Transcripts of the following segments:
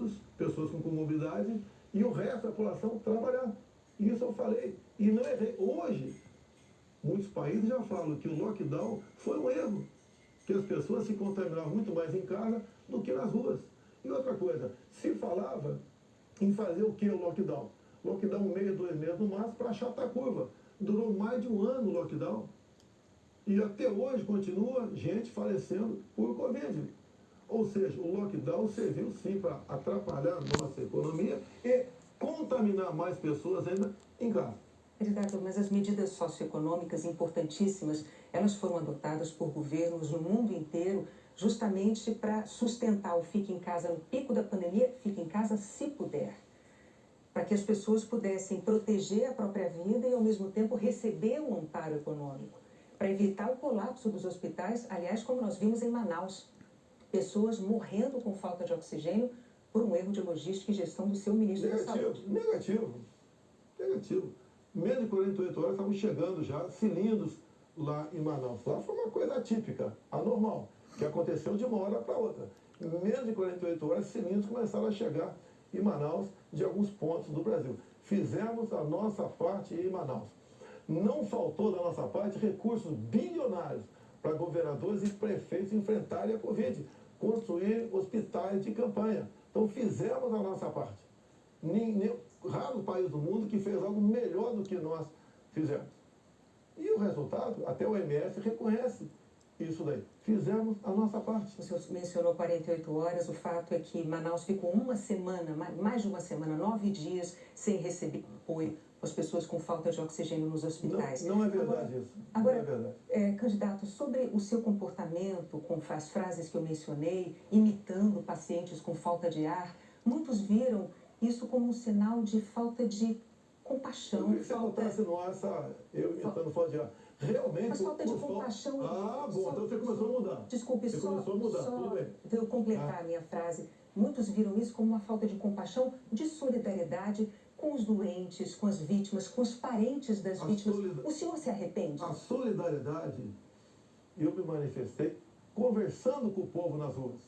idosos, pessoas com comorbidade, e o resto da população trabalhar. Isso eu falei. E não errei. Hoje, muitos países já falam que o lockdown foi um erro, que as pessoas se contaminavam muito mais em casa do que nas ruas. E outra coisa, se falava em fazer o que o lockdown? Lockdown 1 mês, 2 meses no máximo para achatar a curva. Durou mais de um ano o lockdown. E até hoje continua gente falecendo por Covid. Ou seja, o lockdown serviu sim para atrapalhar a nossa economia e contaminar mais pessoas ainda em casa. Candidato, mas as medidas socioeconômicas importantíssimas, elas foram adotadas por governos no mundo inteiro justamente para sustentar o fique em casa no pico da pandemia, fique em casa se puder. Para que as pessoas pudessem proteger a própria vida e, ao mesmo tempo, receber um amparo econômico. Para evitar o colapso dos hospitais, aliás, como nós vimos em Manaus. Pessoas morrendo com falta de oxigênio por um erro de logística e gestão do seu ministro da Saúde. Negativo. Menos de 48 horas estavam chegando já cilindros lá em Manaus. Lá foi uma coisa atípica, anormal, que aconteceu de uma hora para outra. Em menos de 48 horas, cilindros começaram a chegar em Manaus de alguns pontos do Brasil. Fizemos a nossa parte em Manaus. Não faltou da nossa parte recursos bilionários para governadores e prefeitos enfrentarem a Covid, construir hospitais de campanha. Então fizemos a nossa parte. Raro país do mundo que fez algo melhor do que nós fizemos. E o resultado, até o OMS reconhece isso daí. Fizemos a nossa parte. O senhor mencionou 48 horas, o fato é que Manaus ficou uma semana, mais de uma semana, 9 dias, sem receber apoio as pessoas com falta de oxigênio nos hospitais. Não é verdade isso. Agora, não é verdade. Candidato, sobre o seu comportamento, com as frases que eu mencionei, imitando pacientes com falta de ar, muitos viram isso como um sinal de falta de compaixão. Eu queria que você botasse no ar eu imitando falta de ar. Realmente... Mas falta de compaixão... Ah, bom, então você começou a mudar. Desculpe, você começou a mudar, tudo bem. Para eu completar a minha frase, muitos viram isso como uma falta de compaixão, de solidariedade com os doentes, com as vítimas, com os parentes das vítimas. O senhor se arrepende? A solidariedade, eu me manifestei conversando com o povo nas ruas,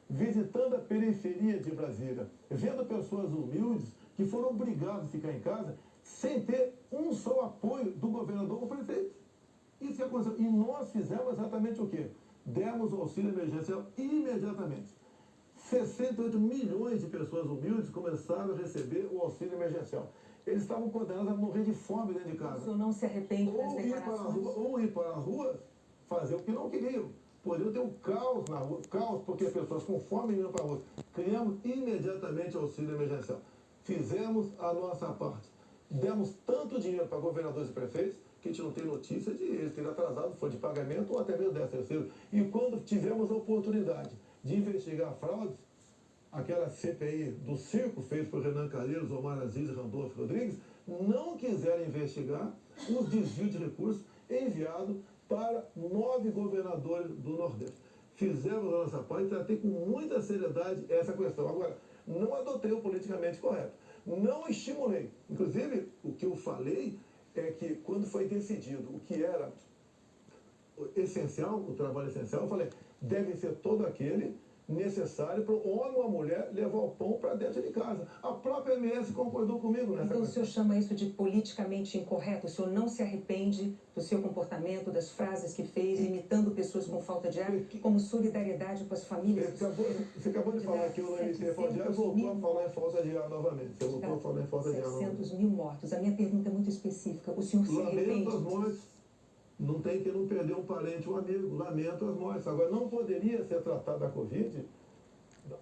visitando a periferia de Brasília, vendo pessoas humildes que foram obrigadas a ficar em casa sem ter um só apoio do governador ou prefeito. Isso que aconteceu. E nós fizemos exatamente o quê? Demos o auxílio emergencial imediatamente. 68 milhões de pessoas humildes começaram a receber o auxílio emergencial. Eles estavam condenados a morrer de fome dentro de casa. O senhor não se arrepende das declarações? Ou ir para a rua, fazer o que não queriam. Poderiam ter um caos na rua, caos porque as pessoas com fome iam para a rua. Criamos imediatamente o auxílio emergencial. Fizemos a nossa parte. Demos tanto dinheiro para governadores e prefeitos que a gente não tem notícia de eles terem atrasado, foi de pagamento ou até mesmo 13º. E quando tivemos a oportunidade de investigar fraudes, aquela CPI do circo feita por Renan Calheiros, Omar Aziz e Randolfo Rodrigues, não quiseram investigar os desvios de recursos enviados para 9 governadores do Nordeste. Fizemos a nossa parte e tratei com muita seriedade essa questão. Agora, não adotei o politicamente correto. Não estimulei. Inclusive, o que eu falei é que quando foi decidido o que era essencial, o trabalho essencial, eu falei, deve ser todo aquele necessário para o homem ou a mulher levar o pão para dentro de casa. A própria MS concordou comigo nessa Então questão. o senhor chama isso de politicamente incorreto? O senhor não se arrepende do seu comportamento, das frases que fez, imitando pessoas com falta de ar, como solidariedade com as famílias? Você acabou de falar que eu não imitei falta de ar e voltou a falar em falta de ar novamente. Você voltou a falar em falta de ar novamente. 700 mil mortos. A minha pergunta é muito específica. O senhor se arrepende? Lamento as mortes. Não tem que não perder um parente, um amigo. Lamento as mortes. Agora, não poderia ser tratado a Covid? Não.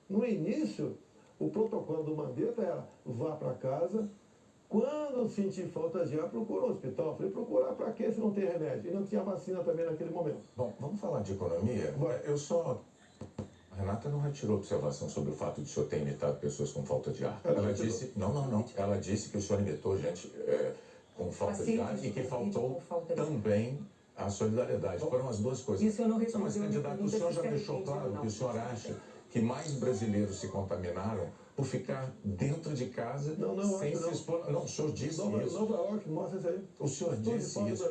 No início, o protocolo do Mandetta era vá para casa. Quando sentir falta de ar, procura um hospital. Falei, procurar para quê se não tem remédio? E não tinha vacina também naquele momento. Bom, vamos falar de economia? Eu só... A Renata não retirou observação sobre o fato de o senhor ter imitado pessoas com falta de ar. Ela disse... Não. Ela disse que o senhor imitou gente com falta de ar e que faltou também a solidariedade. Foram as duas coisas. Isso eu não respondi. Mas, candidato, o senhor já deixou claro que o senhor acha que mais brasileiros se contaminaram por ficar dentro de casa sem se expor. Não, o senhor disse isso. Nova York, mostra isso aí. O senhor disse isso.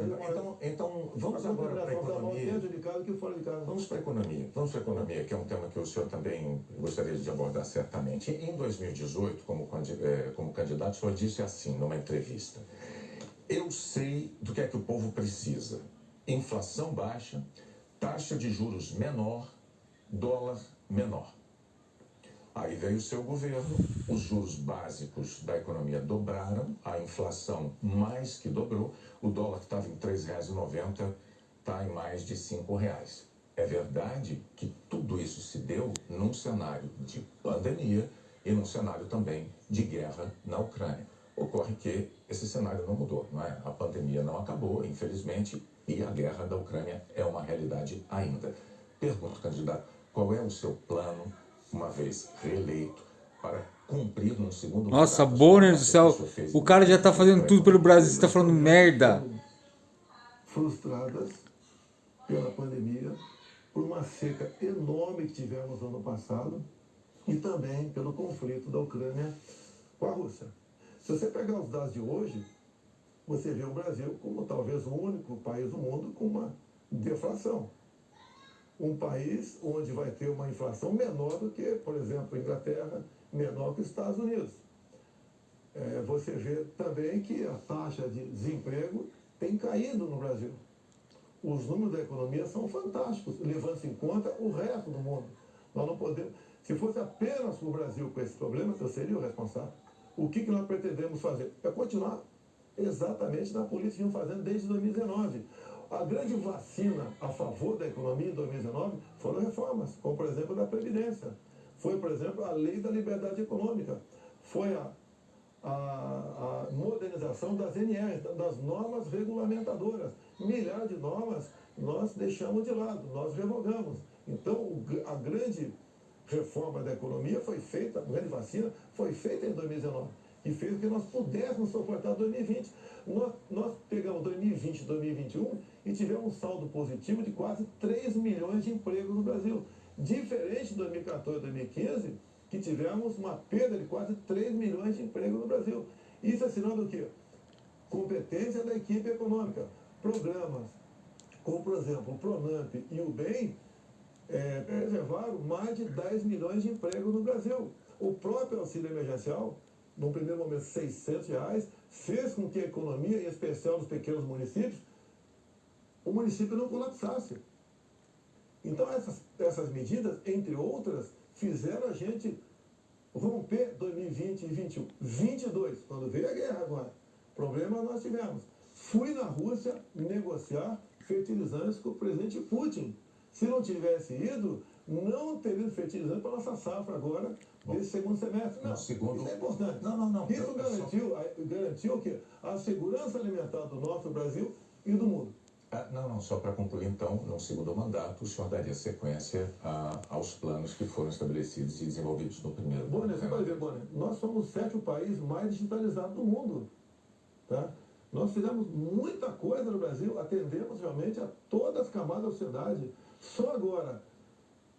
Então vamos agora para a economia. Dentro de casa que fora de casa. Vamos para a economia. Vamos para a economia, que é um tema que o senhor também gostaria de abordar certamente. Em 2018, como candidato, o senhor disse assim, numa entrevista: eu sei do que é que o povo precisa. Inflação baixa, taxa de juros menor, dólar menor. Aí veio o seu governo, os juros básicos da economia dobraram, a inflação mais que dobrou, o dólar que estava em R$ 3,90 está em mais de R$ 5,00. É verdade que tudo isso se deu num cenário de pandemia e num cenário também de guerra na Ucrânia. Ocorre que esse cenário não mudou, não é? A pandemia não acabou, infelizmente, e a guerra da Ucrânia é uma realidade ainda. Pergunto, candidato, qual é o seu plano, uma vez reeleito, para cumprir num segundo Nossa, mandato? Bonner do céu, o cara já tá fazendo tudo pelo Brasil, você tá falando merda. Frustradas pela pandemia, por uma seca enorme que tivemos no ano passado e também pelo conflito da Ucrânia com a Rússia. Se você pegar os dados de hoje, você vê o Brasil como talvez o único país do mundo com uma deflação. Um país onde vai ter uma inflação menor do que, por exemplo, a Inglaterra, menor que os Estados Unidos. Você vê também que a taxa de desemprego tem caído no Brasil. Os números da economia são fantásticos, levando-se em conta o resto do mundo. Nós não podemos... Se fosse apenas o Brasil com esse problema, eu seria o responsável. O que nós pretendemos fazer? É continuar exatamente na política que estamos fazendo desde 2019. A grande vacina a favor da economia em 2019 foram reformas, como, por exemplo, da Previdência. Foi, por exemplo, a Lei da Liberdade Econômica. Foi a modernização das NRs, das normas regulamentadoras. Milhares de normas nós deixamos de lado, nós revogamos. Então, a grande reforma da economia foi feita, a grande vacina foi feita em 2019, e fez com que nós pudéssemos suportar 2020. Nós pegamos 2020 e 2021 e tivemos um saldo positivo de quase 3 milhões de empregos no Brasil. Diferente de 2014 e 2015, que tivemos uma perda de quase 3 milhões de empregos no Brasil. Isso é sinal do quê? Competência da equipe econômica. Programas como, por exemplo, o Pronamp e o BEM preservaram mais de 10 milhões de empregos no Brasil. O próprio auxílio emergencial, no primeiro momento R$ 600, fez com que a economia, em especial nos pequenos municípios, o município não colapsasse. Então essas medidas, entre outras, fizeram a gente romper 2020 e 2021. 22, quando veio a guerra agora, problema nós tivemos. Fui na Rússia negociar fertilizantes com o presidente Putin. Se não tivesse ido, não teria fertilizante para a nossa safra agora, desse segundo semestre. Não, isso é importante. Não. Isso garantiu o quê? A segurança alimentar do nosso Brasil e do mundo. Só para concluir, então, no segundo mandato, o senhor daria sequência aos planos que foram estabelecidos e desenvolvidos no primeiro. Bonner, você vai ver, Bonner, nós somos o 7º país mais digitalizado do mundo. Tá? Nós fizemos muita coisa no Brasil, atendemos realmente a todas as camadas da sociedade. Só agora,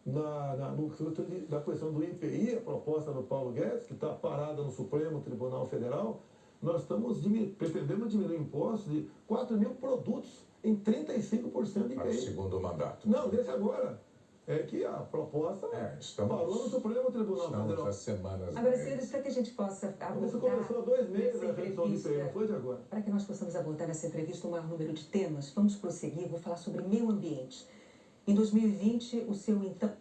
na questão do IPI, a proposta do Paulo Guedes, que está parada no Supremo Tribunal Federal, nós pretendemos diminuir impostos de 4 mil produtos em 35% de IPI. Para o segundo mandato. Não, desse agora. É que a proposta parou no Supremo Tribunal Federal. Agora, senhores, para que a gente possa abordar... Isso começou há 2 meses a redução de IPI, não foi de agora? Para que nós possamos abordar nessa entrevista o maior número de temas, vamos prosseguir, vou falar sobre meio ambiente. Em 2020, o seu então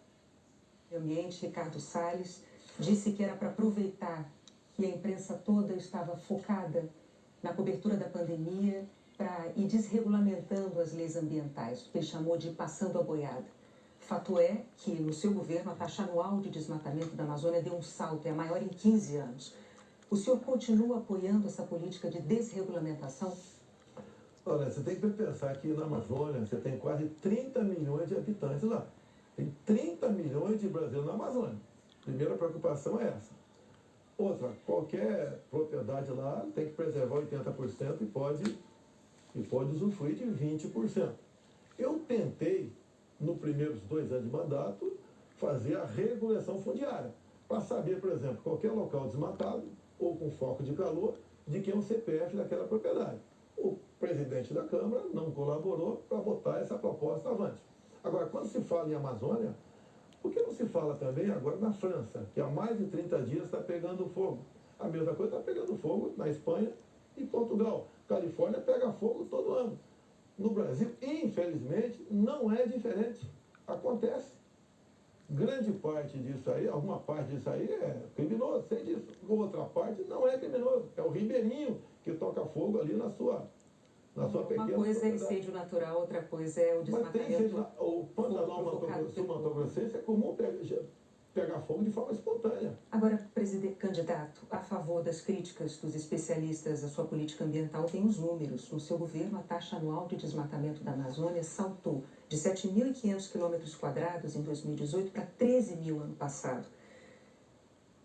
meio ambiente, Ricardo Salles, disse que era para aproveitar que a imprensa toda estava focada na cobertura da pandemia para ir desregulamentando as leis ambientais, o que ele chamou de passando a boiada. Fato é que, no seu governo, a taxa anual de desmatamento da Amazônia deu um salto, é a maior em 15 anos. O senhor continua apoiando essa política de desregulamentação? Olha, você tem que pensar que na Amazônia você tem quase 30 milhões de habitantes lá. Tem 30 milhões de brasileiros na Amazônia. Primeira preocupação é essa. Outra, qualquer propriedade lá tem que preservar 80% e pode usufruir de 20%. Eu tentei, nos primeiros 2 anos de mandato, fazer a regulação fundiária, para saber, por exemplo, qualquer local desmatado ou com foco de calor, de quem é o CPF daquela propriedade. O presidente da Câmara não colaborou para botar essa proposta avante. Agora, quando se fala em Amazônia, por que não se fala também agora na França, que há mais de 30 dias está pegando fogo? A mesma coisa está pegando fogo na Espanha e Portugal. Califórnia pega fogo todo ano. No Brasil, infelizmente, não é diferente. Acontece. Grande parte disso aí, alguma parte disso aí é criminoso, sei disso. Outra parte não é criminoso. É o ribeirinho que toca fogo ali na sua pequena Uma coisa é propriedade. incêndio natural, outra coisa é o Mas tem desmatamento. incêndio, o Pantanal Mato-Grossense é comum pegar fogo de forma espontânea. Agora, presidente candidato, a favor das críticas dos especialistas à sua política ambiental, tem os números. No seu governo, a taxa anual de desmatamento da Amazônia saltou de 7.500 km² em 2018 para 13.000 ano passado.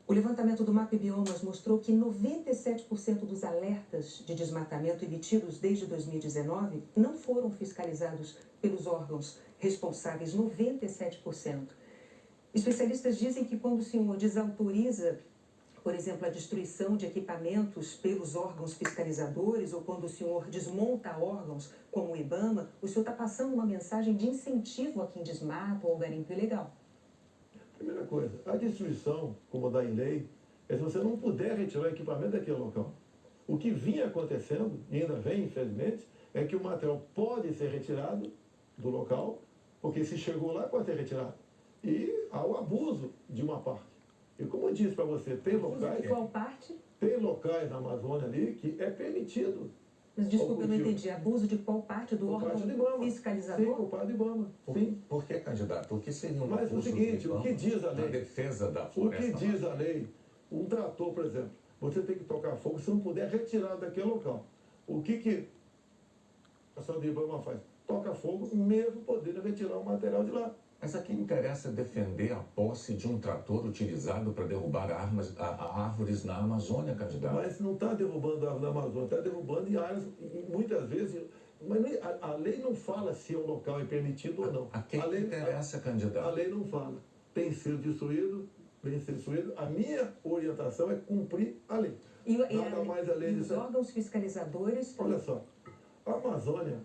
O levantamento do MapBiomas mostrou que 97% dos alertas de desmatamento emitidos desde 2019 não foram fiscalizados pelos órgãos responsáveis, 97%. Especialistas dizem que quando o senhor desautoriza, por exemplo, a destruição de equipamentos pelos órgãos fiscalizadores, ou quando o senhor desmonta órgãos como o IBAMA, o senhor está passando uma mensagem de incentivo a quem desmata ou garimpo ilegal. Primeira coisa, a destruição, como dá em lei, é se você não puder retirar o equipamento daquele local. O que vinha acontecendo, e ainda vem, infelizmente, é que o material pode ser retirado do local, porque se chegou lá, pode ser retirado. E há o abuso de uma parte. E como eu disse para você, tem locais... De qual parte? Tem locais na Amazônia ali que é permitido. Mas desculpa, eu não entendi. Abuso de qual parte do órgão fiscalizador? Sim, por parte do IBAMA. Sim. Por que, candidato? O que seria um Mas abuso o seguinte, do o que diz a lei? na defesa da O floresta que diz a lei? Um trator, por exemplo, você tem que tocar fogo se não puder retirar daquele local. O que a ação do IBAMA faz? Toca fogo, mesmo podendo retirar o material de lá. Mas a quem interessa defender a posse de um trator utilizado para derrubar árvores na Amazônia, candidato? Mas não está derrubando árvore na Amazônia, está derrubando em áreas, muitas vezes... Mas a lei não fala se o local é permitido ou não. A quem a lei, interessa, candidato? A lei não fala. Tem sido destruído, vem ser destruído. A minha orientação é cumprir a lei. Nada mais a lei os órgãos fiscalizadores... Olha só, a Amazônia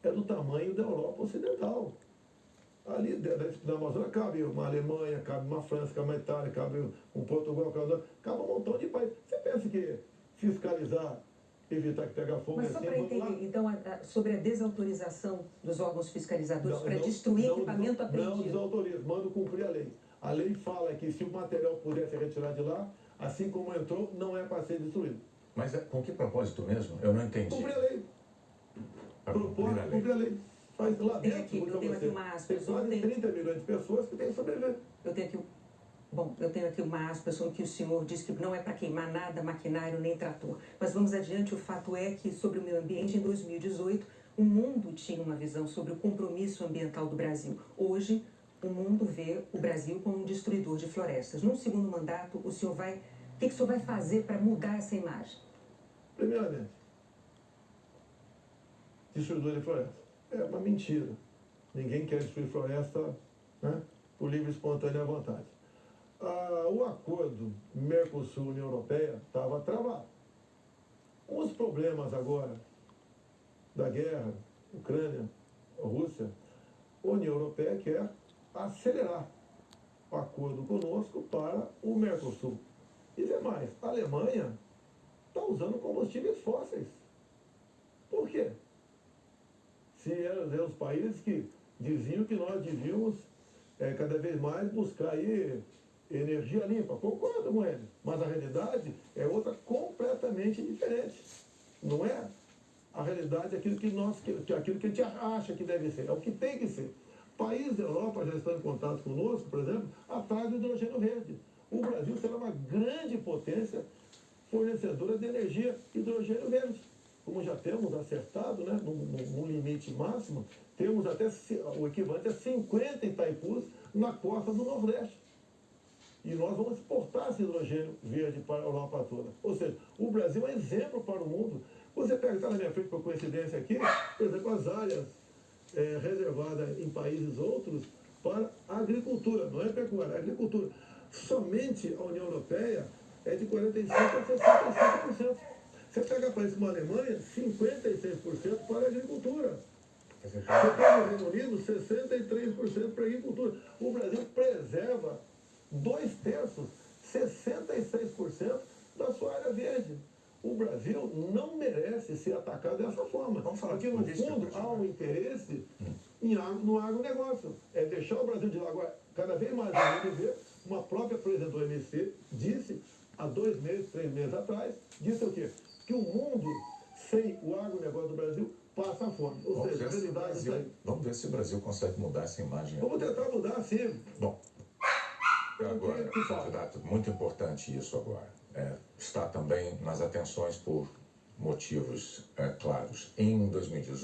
é do tamanho da Europa Ocidental. Ali na Amazônia cabe uma Alemanha, cabe uma França, cabe uma Itália, cabe um Portugal, cabe um montão de países. Você pensa que fiscalizar, evitar que pegue fogo Mas só assim, para entender, então, sobre a desautorização dos órgãos fiscalizadores para destruir equipamento apreendido. Não desautoriza, manda cumprir a lei. A lei fala que se o material puder ser retirado de lá, assim como entrou, não é para ser destruído. Mas com que propósito mesmo? Eu não entendi. Cumprir a lei. Propõe cumprir a lei. Faz lá dentro, eu tenho aqui uma aspas. Tem quase 30 milhões de pessoas que têm que sobreviver. Eu tenho aqui uma aspas que o senhor diz que não é para queimar nada, maquinário nem trator. Mas vamos adiante, o fato é que sobre o meio ambiente, em 2018, o mundo tinha uma visão sobre o compromisso ambiental do Brasil. Hoje, o mundo vê o Brasil como um destruidor de florestas. Num segundo mandato, o que o senhor vai fazer para mudar essa imagem? Primeiramente, destruidor de floresta. É uma mentira. Ninguém quer destruir floresta, né, por livre e espontânea vontade. O acordo Mercosul-União Europeia estava travado. Com os problemas agora da guerra, Ucrânia, Rússia, a União Europeia quer acelerar o acordo conosco para o Mercosul. E demais, a Alemanha está usando combustíveis fósseis. Por quê? Se eram os países que diziam que nós devíamos cada vez mais buscar aí energia limpa. Concordo com eles. Mas a realidade é outra completamente diferente. Não é a realidade aquilo que aquilo que a gente acha que deve ser. É o que tem que ser. Países da Europa já estão em contato conosco, por exemplo, atrás do hidrogênio verde. O Brasil será uma grande potência fornecedora de energia hidrogênio verde. Como já temos acertado, né, num limite máximo, temos até o equivalente a 50 Itaipus na costa do Nordeste. E nós vamos exportar esse hidrogênio verde para a Europa toda. Ou seja, o Brasil é exemplo para o mundo. Você pega, está na minha frente, por coincidência aqui, por exemplo, as áreas reservadas em países outros, para a agricultura, não é pecuária, é agricultura. Somente a União Europeia é de 45% a 65%. Você pega países como a Alemanha, 56% para a agricultura. Você pega o Reino Unido, 63% para a agricultura. O Brasil preserva 2/3, 66% da sua área verde. O Brasil não merece ser atacado dessa forma. Porque, no fundo, há um interesse no agronegócio. É deixar o Brasil de lado. Cada vez mais a gente vê, uma própria presidente do OMC disse, há 2 meses, 3 meses atrás, disse o quê? Que o mundo, sem o agronegócio do Brasil, passa fome. Ou seja, a realidade é isso aí. Vamos ver se o Brasil consegue mudar essa imagem. Vamos tentar mudar, sim. Bom, agora, candidato, muito importante isso agora. Está também nas atenções por motivos claros. Em 2018,